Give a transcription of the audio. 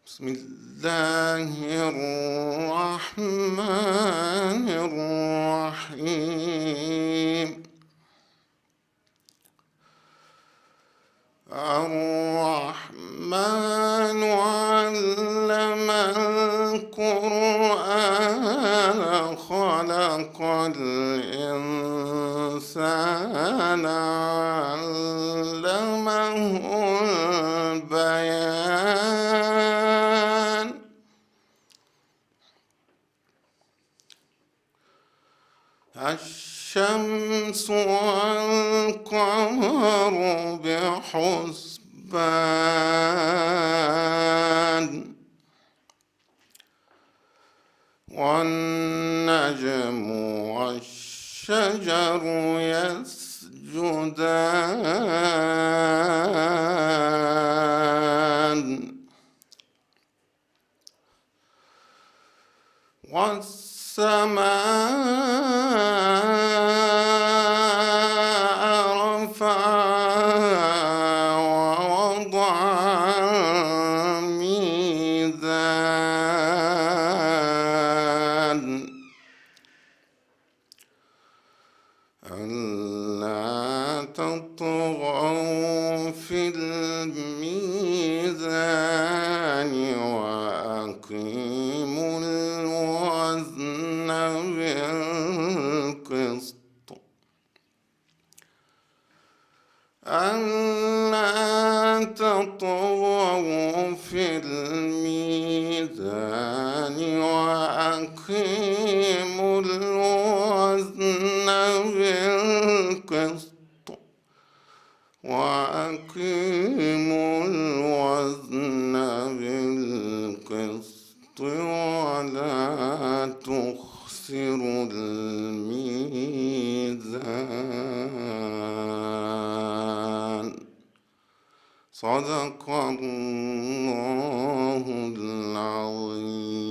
بسم الله الرحمن الرحيم. الرحمن علم القرآن خلق الإنسان علمه البيان. الشمس والقمر بحسبان والنجم والشجر يسجدان والسماء رفعها ووضع الميزان ألا تطغوا في الميزان وأقيموا الوزن بالقسط ألا تطغوا في الميزان وأقيموا الوزن بالقسط ولا تخسروا الميزان. صدق الله العظيم.